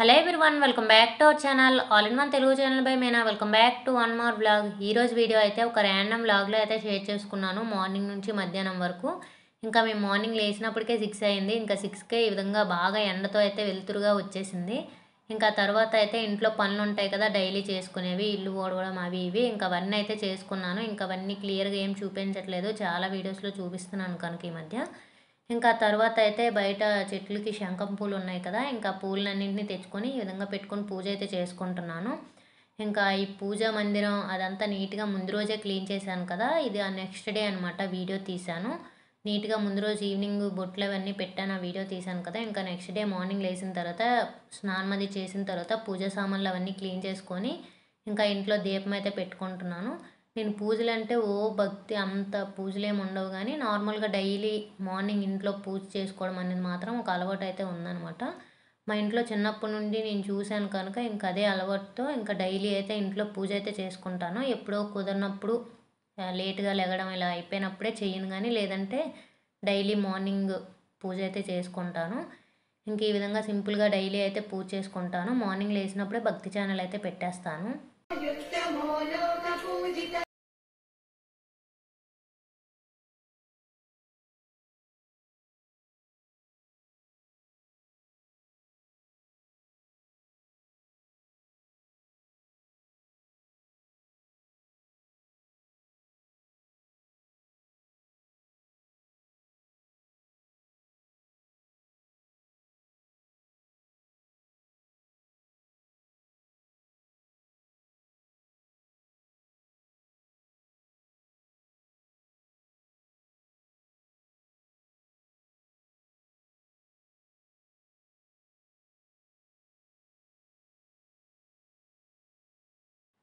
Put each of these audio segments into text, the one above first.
Hello everyone, welcome back to our channel all in one Telugu channel by Meena. Welcome back to one more vlog. ఈరోజు video అయితే ఒక random వ్లాగ్లో అయితే share చేసుకున్నాను. Morning నుంచి మధ్యాహ్నం వరకు. ఇంకా మేము మార్నింగ్ లేచినప్పటికే 6 అయింది. ఇంకా 6కే ఈ విధంగా బాగా ఎండతో అయితే వెలుతురుగా వచ్చేసింది. ఇంకా తర్వాత అయితే ఇంట్లో పనులు ఉంటాయి కదా, డైలీ చేసుకునేవి, ఇల్లు ఓడవడం అవి ఇవి, ఇంకా అవన్నీ అయితే చేసుకున్నాను. ఇంకా అవన్నీ క్లియర్గా ఏం చూపించట్లేదు, చాలా వీడియోస్లో చూపిస్తున్నాను కనుక ఈ మధ్య. ఇంకా తర్వాత అయితే బయట చెట్లకి శంఖం పూలు ఉన్నాయి కదా, ఇంకా పూలన్నింటినీ తెచ్చుకొని ఈ విధంగా పెట్టుకొని పూజ అయితే చేసుకుంటున్నాను. ఇంకా ఈ పూజా మందిరం అదంతా నీట్గా ముందు రోజే క్లీన్ చేశాను కదా, ఇది ఆ నెక్స్ట్ డే అనమాట. వీడియో తీశాను నీట్గా ముందు రోజు ఈవినింగ్, బొట్లు అవన్నీ పెట్టాను, ఆ వీడియో తీశాను కదా. ఇంకా నెక్స్ట్ డే మార్నింగ్ లేచిన తర్వాత స్నానం అది చేసిన తర్వాత పూజా సామాన్లు అవన్నీ క్లీన్ చేసుకొని ఇంకా ఇంట్లో దీపం అయితే పెట్టుకుంటున్నాను. నేను పూజలు అంటే భక్తి అంత పూజలేమి ఉండవు, కానీ నార్మల్గా డైలీ మార్నింగ్ ఇంట్లో పూజ చేసుకోవడం అనేది మాత్రం ఒక అలవాటు అయితే ఉందన్నమాట. మా ఇంట్లో చిన్నప్పటి నుండి నేను చూశాను కనుక ఇంకా అదే అలవాటుతో ఇంకా డైలీ అయితే ఇంట్లో పూజ అయితే చేసుకుంటాను. ఎప్పుడో కుదిరినప్పుడు లేట్గా లెగడం ఇలా అయిపోయినప్పుడే చెయ్యను, కానీ లేదంటే డైలీ మార్నింగ్ పూజ అయితే చేసుకుంటాను. ఇంక ఈ విధంగా సింపుల్గా డైలీ అయితే పూజ చేసుకుంటాను. మార్నింగ్ లేచినప్పుడే భక్తి ఛానల్ అయితే పెట్టేస్తాను.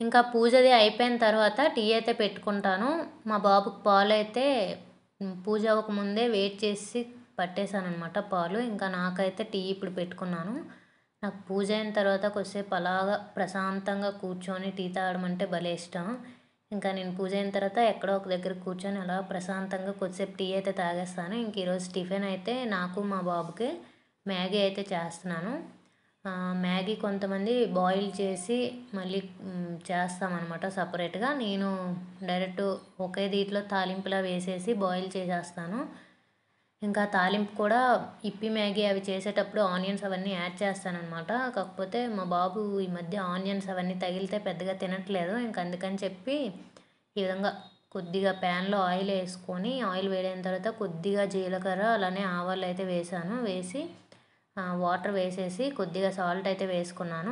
ఇంకా పూజది అయిపోయిన తర్వాత టీ అయితే పెట్టుకుంటాను. మా బాబుకి పాలు అయితే పూజ అవ్వకముందే వెయిట్ చేసి పట్టేశాను అనమాట పాలు. ఇంకా నాకైతే టీ ఇప్పుడు పెట్టుకున్నాను. నాకు పూజ అయిన తర్వాత కొద్దిసేపు అలాగా ప్రశాంతంగా కూర్చొని టీ తాగడం అంటే భలే ఇష్టం. ఇంకా నేను పూజ అయిన తర్వాత ఎక్కడో ఒక దగ్గర కూర్చొని అలా ప్రశాంతంగా కొద్దిసేపు టీ అయితే తాగేస్తాను. ఇంక ఈరోజు టిఫిన్ అయితే నాకు మా బాబుకి మ్యాగీ అయితే చేస్తున్నాను. మ్యాగీ కొంతమంది బాయిల్ చేసి మళ్ళీ చేస్తామన్నమాట సపరేట్గా. నేను డైరెక్ట్ ఒకే దీంట్లో తాలింపులా వేసేసి బాయిల్ చేసేస్తాను. ఇంకా తాలింపు కూడా ఇప్పి మ్యాగీ అవి చేసేటప్పుడు ఆనియన్స్ అవన్నీ యాడ్ చేస్తానన్నమాట. కాకపోతే మా బాబు ఈ మధ్య ఆనియన్స్ అవన్నీ తగిలితే పెద్దగా తినట్లేదు. ఇంక అందుకని చెప్పి ఈ విధంగా కొద్దిగా ప్యాన్లో ఆయిల్ వేసుకొని, ఆయిల్ వేడైన తర్వాత కొద్దిగా జీలకర్ర అలానే ఆవాలు అయితే వేసాను. వేసి వాటర్ వేసేసి కొద్దిగా సాల్ట్ అయితే వేసుకున్నాను.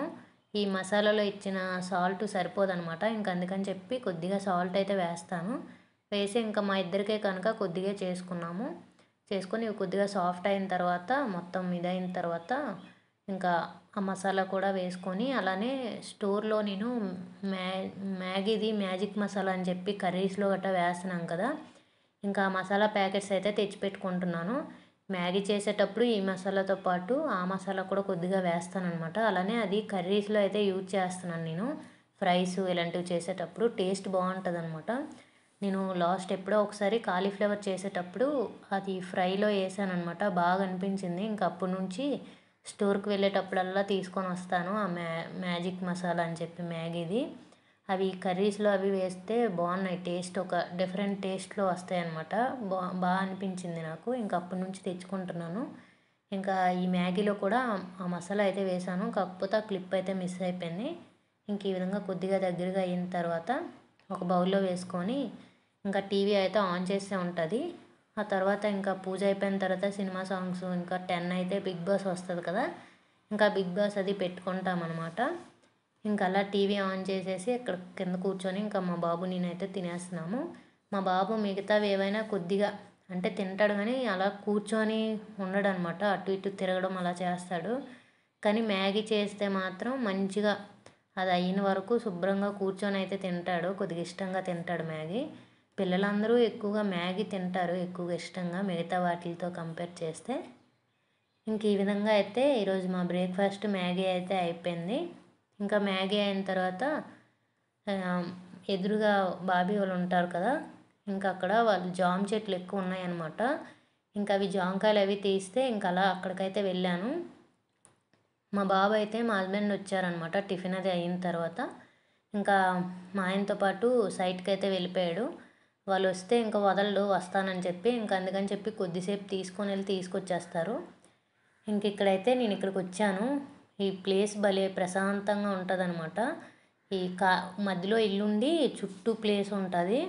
ఈ మసాలాలో ఇచ్చిన సాల్ట్ సరిపోదనమాట. ఇంక అందుకని చెప్పి కొద్దిగా సాల్ట్ అయితే వేస్తాను. వేసి ఇంకా మా ఇద్దరికే కనుక కొద్దిగా చేసుకొని ఇవి కొద్దిగా సాఫ్ట్ అయిన తర్వాత మొత్తం ఇదైన తర్వాత ఇంకా ఆ మసాలా కూడా వేసుకొని, అలానే స్టోర్లో నేను మ్యాగీది మ్యాజిక్ మసాలా అని చెప్పి కర్రీస్లో గట్రా వేస్తున్నాం కదా, ఇంకా మసాలా ప్యాకెట్స్ అయితే తెచ్చిపెట్టుకుంటున్నాను. మ్యాగీ చేసేటప్పుడు ఈ మసాలాతో పాటు ఆ మసాలా కూడా కొద్దిగా వేస్తానన్నమాట. అలానే అది కర్రీస్లో అయితే యూజ్ చేస్తున్నాను నేను. ఫ్రైస్ ఇలాంటివి చేసేటప్పుడు టేస్ట్ బాగుంటుంది అనమాట. నేను లాస్ట్ ఎప్పుడో ఒకసారి కాలీఫ్లవర్ చేసేటప్పుడు అది ఫ్రైలో వేసాను అనమాట. బాగా అనిపించింది. ఇంకా అప్పటి నుంచి స్టోర్కి వెళ్ళేటప్పుడల్లా తీసుకొని వస్తాను ఆ మ్యాజిక్ మసాలా అని చెప్పి మ్యాగీది. అవి కర్రీస్లో అవి వేస్తే బాగున్నాయి, టేస్ట్ ఒక డిఫరెంట్ టేస్ట్లో వస్తాయి అన్నమాట. బాగా అనిపించింది నాకు. ఇంకా అప్పటి నుంచి తెచ్చుకుంటున్నాను. ఇంకా ఈ మ్యాగీలో కూడా ఆ మసాలా అయితే వేసాను, కాకపోతే ఆ క్లిప్ అయితే మిస్ అయిపోయింది. ఇంక ఈ విధంగా కొద్దిగా దగ్గరగా అయిన తర్వాత ఒక బౌల్లో వేసుకొని ఇంకా టీవీ అయితే ఆన్ చేసే ఉంటుంది. ఆ తర్వాత ఇంకా పూజ అయిపోయిన తర్వాత సినిమా సాంగ్స్, ఇంకా 10 అయితే బిగ్ బాస్ వస్తుంది కదా, ఇంకా బిగ్ బాస్ అది పెట్టుకుంటామన్నమాట. ఇంకా అలా టీవీ ఆన్ చేసేసి ఇక్కడ కింద కూర్చొని ఇంకా మా బాబు నేనైతే తినేస్తున్నాము. మా బాబు మిగతావి ఏవైనా కొద్దిగా అంటే తింటాడు, కానీ అలా కూర్చొని ఉండడు అనమాట. అటు ఇటు తిరగడం అలా చేస్తాడు. కానీ మ్యాగీ చేస్తే మాత్రం మంచిగా అది అయిన వరకు శుభ్రంగా కూర్చొని అయితే తింటాడు. కొద్దిగా ఇష్టంగా తింటాడు మ్యాగీ. పిల్లలందరూ ఎక్కువగా మ్యాగీ తింటారు, ఎక్కువగా ఇష్టంగా మిగతా వాటితో కంపేర్ చేస్తే. ఇంక ఈ విధంగా అయితే ఈరోజు మా బ్రేక్ఫాస్ట్ మ్యాగీ అయితే అయిపోయింది. ఇంకా మ్యాగీ అయిన తర్వాత ఎదురుగా బాబీ వాళ్ళు ఉంటారు కదా, ఇంకా అక్కడ వాళ్ళు జామ చెట్లు ఎక్కువ ఉన్నాయన్నమాట. ఇంకా అవి జామకాయలు అవి తీస్తే ఇంకా అలా అక్కడికైతే వెళ్ళాను. మా బాబు అయితే మా హస్బెండ్ వచ్చారనమాట. టిఫిన్ అది అయిన తర్వాత ఇంకా మా ఆయనతో పాటు సైట్కి అయితే వెళ్ళిపోయాడు. వాళ్ళు వస్తే ఇంకా వదలడు, వస్తానని చెప్పి. ఇంకా అందుకని చెప్పి కొద్దిసేపు తీసుకొని వెళ్ళి తీసుకొచ్చేస్తారు. ఇంక ఇక్కడైతే నేను ఇక్కడికి వచ్చాను. ఈ ప్లేస్ భలే ప్రశాంతంగా ఉంటుందన్నమాట. ఈ మధ్యలో ఇల్లుండి చుట్టూ ప్లేస్ ఉంటుంది.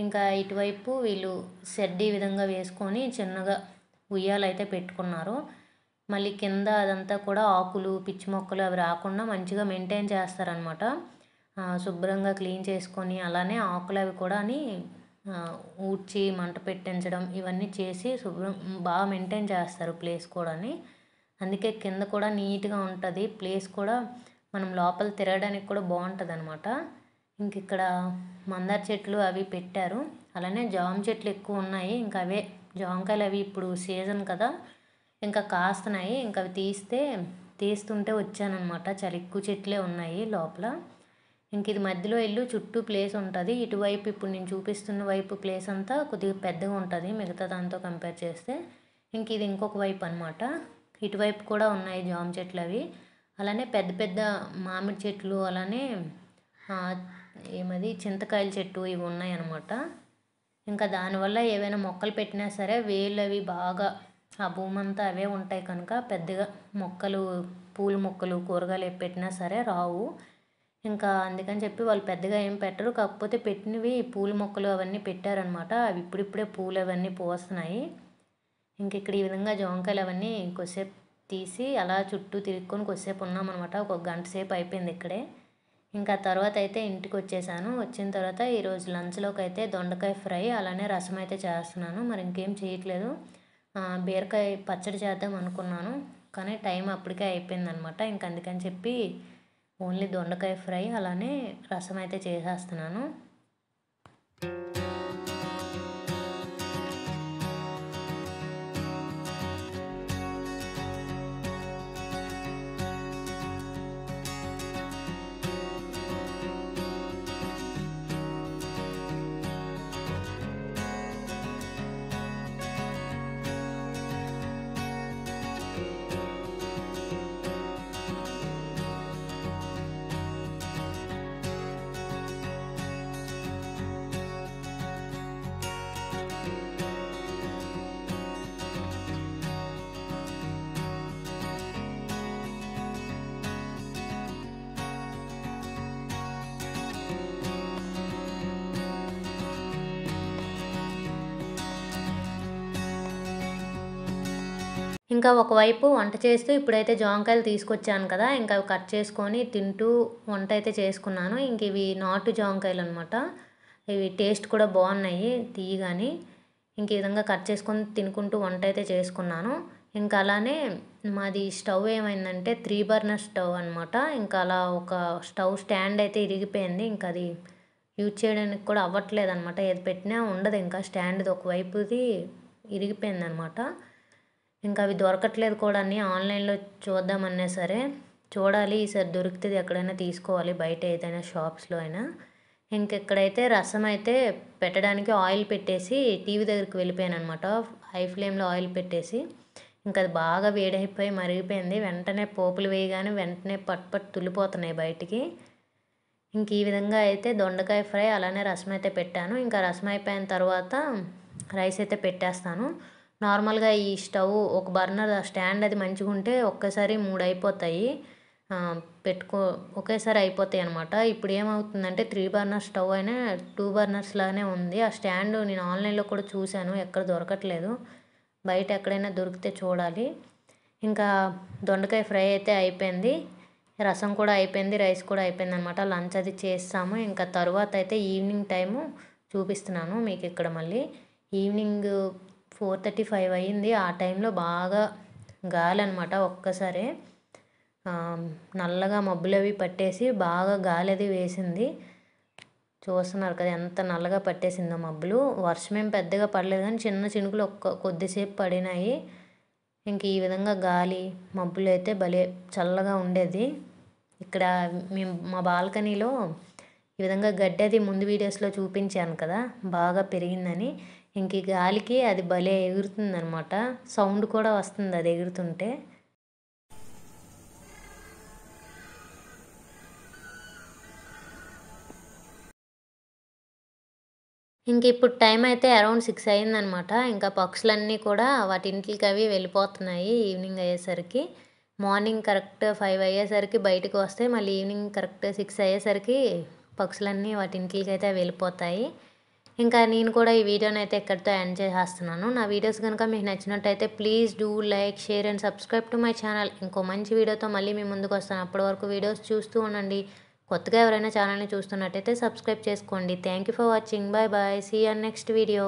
ఇంకా ఇటువైపు వీళ్ళు షెడ్ ఈ విధంగా వేసుకొని చిన్నగా ఉయ్యాలు అయితే పెట్టుకున్నారు. మళ్ళీ కింద అదంతా కూడా ఆకులు పిచ్చి మొక్కలు అవి రాకుండా మంచిగా మెయింటైన్ చేస్తారనమాట. శుభ్రంగా క్లీన్ చేసుకొని అలానే ఆకులు అవి కూడా ఊడ్చి మంట పెట్టించడం ఇవన్నీ చేసి శుభ్రం బాగా మెయింటైన్ చేస్తారు ప్లేస్ కూడా. అందుకే కింద కూడా నీట్గా ఉంటుంది. ప్లేస్ కూడా మనం లోపల తిరగడానికి కూడా బాగుంటుంది అనమాట. ఇంక ఇక్కడ మందార చెట్లు అవి పెట్టారు. అలానే జామ చెట్లు ఎక్కువ ఉన్నాయి. ఇంకా అవే జామకాయలు అవి ఇప్పుడు సీజన్ కదా, ఇంకా కాస్తున్నాయి. ఇంకా అవి తీస్తుంటే వచ్చానమాట. చాలా ఎక్కువ చెట్లే ఉన్నాయి లోపల. ఇంక ఇది మధ్యలో ఇల్లు, చుట్టూ ప్లేస్ ఉంటుంది. ఇటువైపు ఇప్పుడు నేను చూపిస్తున్న వైపు ప్లేస్ అంతా కొద్దిగా పెద్దగా ఉంటుంది మిగతా దాంతో కంపేర్ చేస్తే. ఇంక ఇది ఇంకొక వైపు అనమాట. ఇటువైపు కూడా ఉన్నాయి జామ చెట్లు అవి. అలానే పెద్ద పెద్ద మామిడి చెట్లు, అలానే చింతకాయల చెట్టు ఇవి ఉన్నాయి అన్నమాట. ఇంకా దానివల్ల ఏవైనా మొక్కలు పెట్టినా సరే వేళ్ళు అవి బాగా ఆ భూమి అంతా అవే ఉంటాయి కనుక పెద్దగా మొక్కలు, పూల మొక్కలు, కూరగాయలు పెట్టినా సరే రావు. ఇంకా అందుకని చెప్పి వాళ్ళు పెద్దగా ఏం పెట్టరు. కాకపోతే పెట్టినవి పూల మొక్కలు అవన్నీ పెట్టారనమాట. అవి ఇప్పుడిప్పుడే పూలు అవన్నీ పోస్తున్నాయి. ఇంక ఇక్కడ ఈ విధంగా జామకాయలు అవన్నీ కొద్దిసేపు తీసి అలా చుట్టూ తిరుక్కొని కొద్దిసేపు ఉన్నామన్నమాట. ఒక గంట సేపు అయిపోయింది ఇక్కడే. ఇంకా తర్వాత అయితే ఇంటికి వచ్చేసాను. వచ్చిన తర్వాత ఈరోజు లంచ్లోకి అయితే దొండకాయ ఫ్రై అలానే రసం అయితే చేస్తున్నాను. మరి ఇంకేం చేయట్లేదు. బీరకాయ పచ్చడి చేద్దాం అనుకున్నాను, కానీ టైం అప్పటికే అయిపోయిందనమాట. ఇంక అందుకని చెప్పి ఓన్లీ దొండకాయ ఫ్రై అలానే రసం అయితే చేసేస్తున్నాను. ఇంకా ఒకవైపు వంట చేస్తూ ఇప్పుడైతే జామకాయలు తీసుకొచ్చాను కదా, ఇంకా అవి కట్ చేసుకొని తింటూ వంట అయితే చేసుకున్నాను. ఇంక ఇవి నాటు జామకాయలు అనమాట. ఇవి టేస్ట్ కూడా బాగున్నాయి తీయగాని. ఇంక ఈ విధంగా కట్ చేసుకొని తినుకుంటూ వంట అయితే చేసుకున్నాను. ఇంకా అలానే మాది స్టవ్ ఏమైందంటే 3 బర్నర్ స్టవ్ అనమాట. ఇంకా అలా ఒక స్టవ్ స్టాండ్ అయితే ఇరిగిపోయింది. ఇంకా అది యూజ్ చేయడానికి కూడా అవ్వట్లేదు అనమాట. ఏది పెట్టినా ఉండదు. ఇంకా స్టాండ్ది ఒకవైపుది ఇరిగిపోయింది అనమాట. ఇంకా అవి దొరకట్లేదు కూడా. ఆన్లైన్లో చూద్దామన్నా సరే చూడాలి, ఈసారి దొరికితే ఎక్కడైనా తీసుకోవాలి, బయట ఏదైనా షాప్స్లో అయినా. ఇంకెక్కడైతే రసం అయితే పెట్టడానికి ఆయిల్ పెట్టేసి టీవీ దగ్గరికి వెళ్ళిపోయాను అనమాట. హై ఫ్లేమ్లో ఆయిల్ పెట్టేసి ఇంకా అది బాగా వేడైపోయి మరిగిపోయింది. వెంటనే పోపులు వేయగానే వెంటనే పట్ తుల్లిపోతున్నాయి బయటికి. ఇంక ఈ విధంగా అయితే దొండకాయ ఫ్రై అలానే రసం అయితే పెట్టాను. ఇంకా రసం అయిపోయిన తర్వాత రైస్ అయితే పెట్టేస్తాను. నార్మల్గా ఈ స్టవ్ ఒక బర్నర్ స్టాండ్ అది మంచిగా ఉంటే ఒక్కసారి 3 అయిపోతాయి, ఒకేసారి అయిపోతాయి అనమాట. ఇప్పుడు ఏమవుతుందంటే 3 బర్నర్ స్టవ్ అయినా 2 బర్నర్స్ లానే ఉంది. ఆ స్టాండ్ నేను ఆన్లైన్లో కూడా చూశాను, ఎక్కడ దొరకట్లేదు. బయట ఎక్కడైనా దొరికితే చూడాలి. ఇంకా దొండకాయ ఫ్రై అయితే అయిపోయింది, రసం కూడా అయిపోయింది, రైస్ కూడా అయిపోయింది అనమాట. లంచ్ అది చేస్తాము. ఇంకా తర్వాత అయితే ఈవినింగ్ టైము చూపిస్తున్నాను మీకు. ఇక్కడ మళ్ళీ ఈవినింగ్ 4:35 అయ్యింది. ఆ టైంలో బాగా గాలి అనమాట. ఒక్కసారే నల్లగా మబ్బులు అవి పట్టేసి బాగా గాలి అది వేసింది. చూస్తున్నారు కదా ఎంత నల్లగా పట్టేసిందో మబ్బులు. వర్షం ఏం పెద్దగా పడలేదు కానీ చిన్న చినుకులు కొద్దిసేపు పడినాయి. ఇంక ఈ విధంగా గాలి మబ్బులు అయితే భలే చల్లగా ఉండేది. ఇక్కడ మా బాల్కనీలో ఈ విధంగా గడ్డి అది ముందు వీడియోస్లో చూపించాను కదా, బాగా పెరిగిందని. ఇంక ఈ గాలికి అది భలే ఎగురుతుంది అనమాట. సౌండ్ కూడా వస్తుంది అది ఎగురుతుంటే. ఇంక ఇప్పుడు టైం అయితే అరౌండ్ 6 అయిందనమాట. ఇంకా పక్షులన్నీ కూడా వాటి ఇంట్లకి అవి వెళ్ళిపోతున్నాయి ఈవినింగ్ అయ్యేసరికి. మార్నింగ్ కరెక్ట్ 5 అయ్యేసరికి బయటకు వస్తాయి. మళ్ళీ ఈవినింగ్ కరెక్ట్ 6 అయ్యేసరికి పక్షులన్నీ వాటి ఇంట్లకైతే వెళ్ళిపోతాయి. ఇంకా నేను కూడా ఈ వీడియోనైతే ఇక్కడితో ఎండ్ చేసేస్తున్నాను. నా వీడియోస్ కనుక మీకు నచ్చినట్టయితే please do like, share and subscribe to my channel. ఇంకో మంచి వీడియోతో మళ్ళీ మీ ముందుకు వస్తాను. అప్పటి వరకు వీడియోస్ చూస్తూ ఉండండి. కొత్తగా ఎవరైనా ఛానల్ని చూస్తున్నట్టయితే సబ్స్క్రైబ్ చేసుకోండి. Thank you for watching. Bye bye. See you on next video.